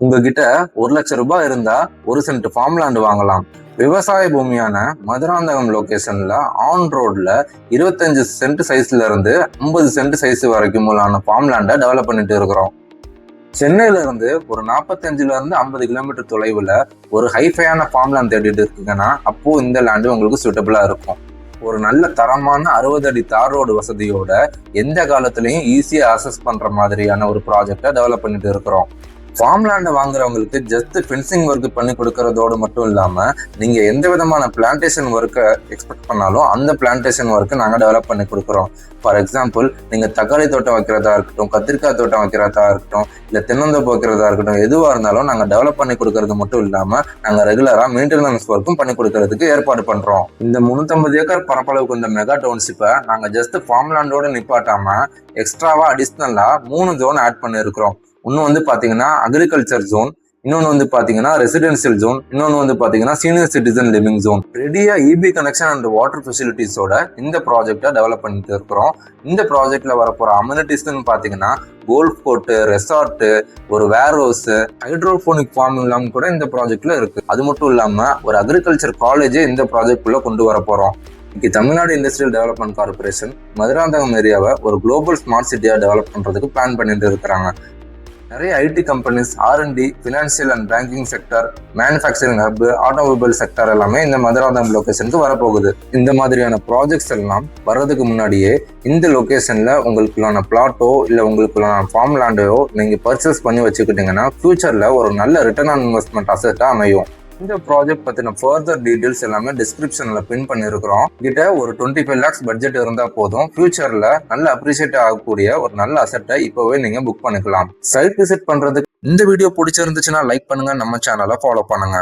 உங்ககிட்ட 1,00,000 ரூபாய் இருந்தா 1 சென்ட் ஃபார்ம் லேண்ட் வாங்கலாம். விவசாய பூமியான மதுராந்தகம் லொகேஷன்ல ஆன் ரோட்ல 25 சென்ட் சைஸ்ல இருந்து 50 சென்ட் சைஸ் வரைக்கும் உள்ளான ஃபார்ம் லேண்டை டெவலப் பண்ணிட்டு இருக்கிறோம். சென்னையில இருந்து ஒரு 45ல இருந்து 50 கிலோமீட்டர் தொலைவுல ஒரு ஹைஃபையான ஃபார்ம் லேண்ட் தேடிட்டு இருக்குங்கன்னா அப்போ இந்த லேண்டு உங்களுக்கு சூட்டபிளா இருக்கும். ஒரு நல்ல தரமான 60 அடி தார் ரோடு வசதியோட எந்த காலத்திலையும் ஈஸியா அக்சஸ் பண்ற மாதிரியான ஒரு ப்ராஜெக்டை டெவலப் பண்ணிட்டு இருக்கிறோம். ஃபார்ம் லேண்டை வாங்குறவங்களுக்கு ஜஸ்ட் ஃபென்சிங் ஒர்க் பண்ணி கொடுக்கறதோடு மட்டும் இல்லாம நீங்க எந்த விதமான பிளான்டேஷன் ஒர்க்கை எக்ஸ்பெக்ட் பண்ணாலும் அந்த பிளான்டேஷன் ஒர்க்கை நாங்க டெவலப் பண்ணி கொடுக்குறோம். ஃபார் எக்ஸாம்பிள், நீங்க தக்காளி தோட்டம் வைக்கிறதா இருக்கட்டும், கத்திரிக்காய் தோட்டம் வைக்கிறதா இருக்கட்டும், இல்ல தென்னந்தோப்பு வைக்கிறதா இருக்கட்டும், எதுவா இருந்தாலும் நாங்க டெவலப் பண்ணி கொடுக்கறது மட்டும் இல்லாம நாங்க ரெகுலரா மெயின்டெனன்ஸ் ஒர்க்கும் பண்ணி கொடுக்கறதுக்கு ஏற்பாடு பண்றோம். இந்த 350 ஏக்கர் பரப்பளவு கொண்ட மெகா டவுன்ஷிப்பை நாங்க ஜஸ்ட் ஃபார்ம் லேண்டோட நிப்பாட்டாம எக்ஸ்ட்ராவா அடிஷ்னலா 3 ஜோன் ஆட் பண்ணிருக்கிறோம். இன்னும் பாத்தீங்கன்னா அக்ரிகல்ச்சர் ஜோன், இன்னொன்னு பாத்தீங்கன்னா ரெசிடென்சியல் ஜோன், இன்னொன்னு பாத்தீங்கன்னா சீனியர் சிட்டிசன் லிவிங் ஜோன். ரெடியா இபி கனெக்ஷன் அண்ட் வாட்டர் ஃபெசிலிட்டிஸோட இந்த ப்ராஜெக்டை டெவலப் பண்ணிட்டு இருக்கிறோம். இந்த ப்ராஜெக்ட்ல வரப்போற அம்யூனிட்டிஸ்ன்னு பாத்தீங்கன்னா கோல்ஃப் கோர்ட்டு, ரெசார்ட், ஒரு வேர் ஹவுஸ், ஹைட்ரோபோனிக் ஃபார்ம் எல்லாம் கூட இந்த ப்ராஜெக்ட்ல இருக்கு. அது மட்டும் இல்லாம ஒரு அக்ரிகல்ச்சர் காலேஜே இந்த ப்ராஜெக்ட் குள்ள கொண்டு வர போறோம். இன்னைக்கு Tamil Nadu industrial development corporation Madurantakam ஏரியாவை ஒரு குளோபல் ஸ்மார்ட் சிட்டியா டெவலப் பண்றதுக்கு பிளான் பண்ணிட்டு இருக்கிறாங்க. நிறைய IT companies, R&D, financial and banking sector, manufacturing hub, automobile sector எல்லாமே இந்த மதுராந்தகம் லொகேஷனுக்கு வரப்போகுது. இந்த மாதிரியான ப்ராஜெக்ட்ஸ் எல்லாம் வர்றதுக்கு முன்னாடியே இந்த லொகேஷன்ல உங்களுக்குள்ளான பிளாட்டோ இல்ல உங்களுக்குள்ளான ஃபார்ம் லேண்டையோ நீங்க பர்ச்சேஸ் பண்ணி வச்சுக்கிட்டீங்கன்னா ஃபியூச்சர்ல ஒரு நல்ல ரிட்டர்ன் ஆன் இன்வெஸ்ட்மெண்ட் அசெட்டா அமையும். இந்த ப்ராஜெக்ட் பத்தின ஃபர்தர் டீடைல்ஸ் எல்லாமே டிஸ்கிரிப்ஷன்ல பின் பண்ணிருக்கிறோம். கிட்ட ஒரு 25 lakhs பட்ஜெட் இருந்தா போதும், ஃபியூச்சர்ல நல்ல அப்ரிஷியேட் ஆகக்கூடிய ஒரு நல்ல அசெட்டை இப்பவே நீங்க புக் பண்ணிக்கலாம். சைட் விசிட் பண்றதுக்கு இந்த வீடியோ பிடிச்சிருந்துச்சுன்னா லைக் பண்ணுங்க, நம்ம சேனலை ஃபாலோ பண்ணுங்க.